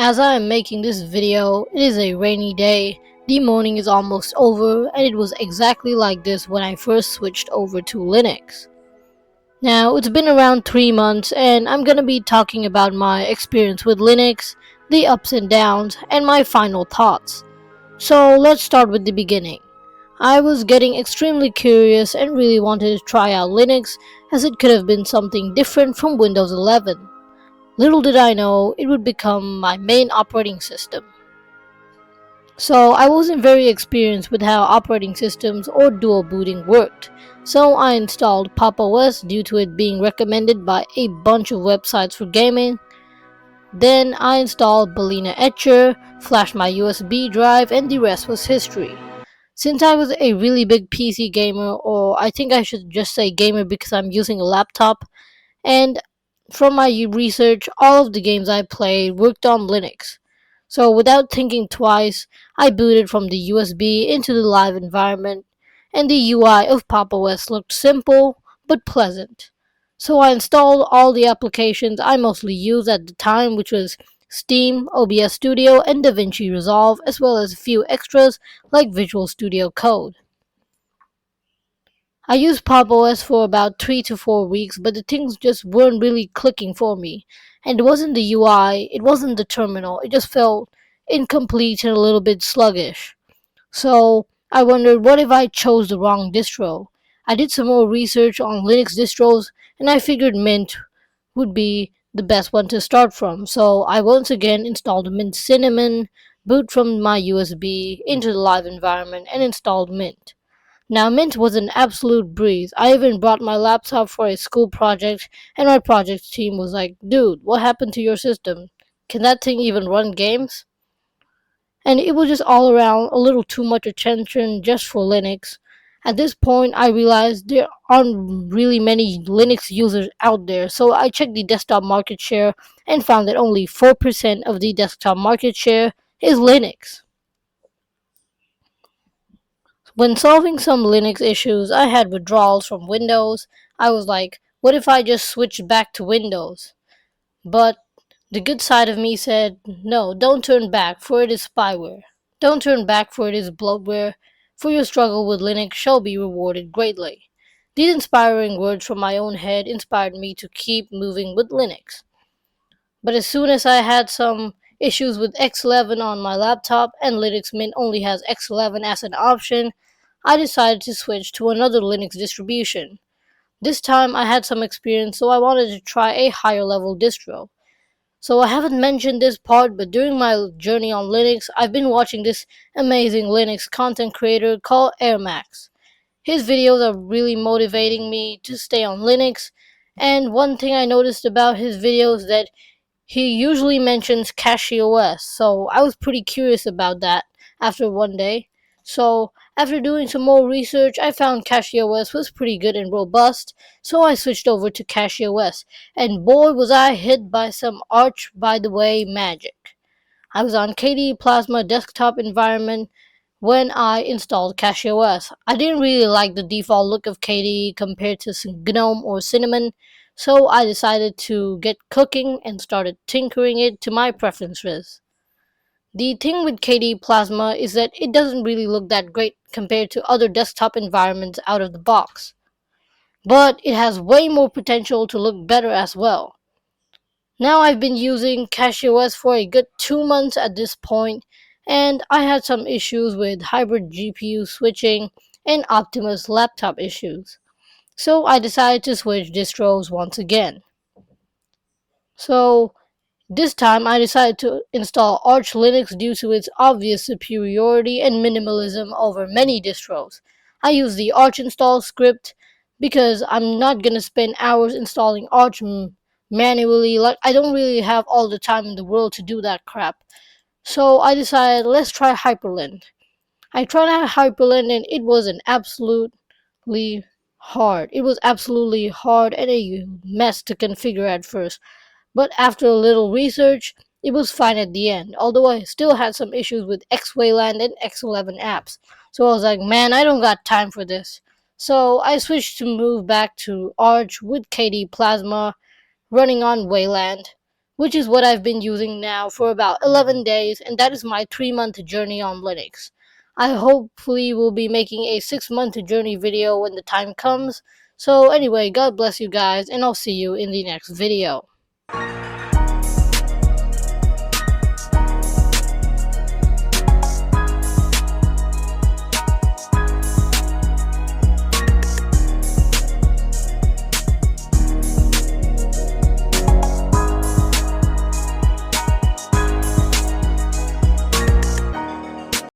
As I am making this video, it is a rainy day, the morning is almost over, and it was exactly like this when I first switched over to Linux. Now, it's been around 3 months, and I'm gonna be talking about my experience with Linux, the ups and downs, and my final thoughts. So, let's start with the beginning. I was getting extremely curious and really wanted to try out Linux, as it could have been something different from Windows 11. Little did I know it would become my main operating system. So I wasn't very experienced with how operating systems or dual booting worked. So I installed Pop! OS due to it being recommended by a bunch of websites for gaming. Then I installed Balena Etcher, flashed my USB drive, and the rest was history. Since I was a really big PC gamer, or I think I should just say gamer because I'm using a laptop, and from my research, all of the games I played worked on Linux. So without thinking twice, I booted from the USB into the live environment, and the UI of Pop! OS looked simple but pleasant. So I installed all the applications I mostly used at the time, which was Steam, OBS Studio, and DaVinci Resolve, as well as a few extras like Visual Studio Code. I used Pop! OS for about 3 to 4 weeks, but the things just weren't really clicking for me. And it wasn't the UI, it wasn't the terminal, it just felt incomplete and a little bit sluggish. So I wondered, what if I chose the wrong distro? I did some more research on Linux distros, and I figured Mint would be the best one to start from. So I once again installed Mint Cinnamon, boot from my USB into the live environment, and installed Mint. Now, Mint was an absolute breeze. I even brought my laptop for a school project, and my project team was like, "Dude, what happened to your system? Can that thing even run games?" And it was just all around a little too much attention just for Linux. At this point, I realized there aren't really many Linux users out there, so I checked the desktop market share and found that only 4% of the desktop market share is Linux. When solving some Linux issues, I had withdrawals from Windows. I was like, what if I just switched back to Windows? But the good side of me said, no, don't turn back, for it is spyware. Don't turn back, for it is bloatware. For your struggle with Linux shall be rewarded greatly. These inspiring words from my own head inspired me to keep moving with Linux. But as soon as I had some issues with X11 on my laptop and Linux Mint only has X11 as an option, I decided to switch to another Linux distribution. This time I had some experience, so I wanted to try a higher level distro. So I haven't mentioned this part, but during my journey on Linux, I've been watching this amazing Linux content creator called AirMax. His videos are really motivating me to stay on Linux, and one thing I noticed about his videos that he usually mentions CachyOS, so I was pretty curious about that after one day. So, after doing some more research, I found CachyOS was pretty good and robust, so I switched over to CachyOS, and boy was I hit by some arch by the way magic. I was on KDE Plasma desktop environment when I installed CachyOS. I didn't really like the default look of KDE compared to GNOME or Cinnamon, so I decided to get cooking and started tinkering it to my preferences. The thing with KDE Plasma is that it doesn't really look that great compared to other desktop environments out of the box, but it has way more potential to look better as well. Now I've been using CachyOS for a good 2 months at this point, and I had some issues with hybrid GPU switching and Optimus laptop issues. So I decided to switch distros once again. So this time I decided to install Arch Linux due to its obvious superiority and minimalism over many distros. I use the Arch install script because I'm not gonna spend hours installing Arch manually. Like, I don't really have all the time in the world to do that crap. So I decided, let's try Hyperlink. I tried out Hyperlink and it was an absolutely hard. It was absolutely hard and a mess to configure at first. But after a little research, it was fine at the end, although I still had some issues with X-Wayland and X11 apps. So I was like, man, I don't got time for this. So I switched to move back to Arch with KDE Plasma running on Wayland, which is what I've been using now for about 11 days, and that is my 3-month journey on Linux. I hopefully will be making a 6-month journey video when the time comes. So anyway, God bless you guys, and I'll see you in the next video.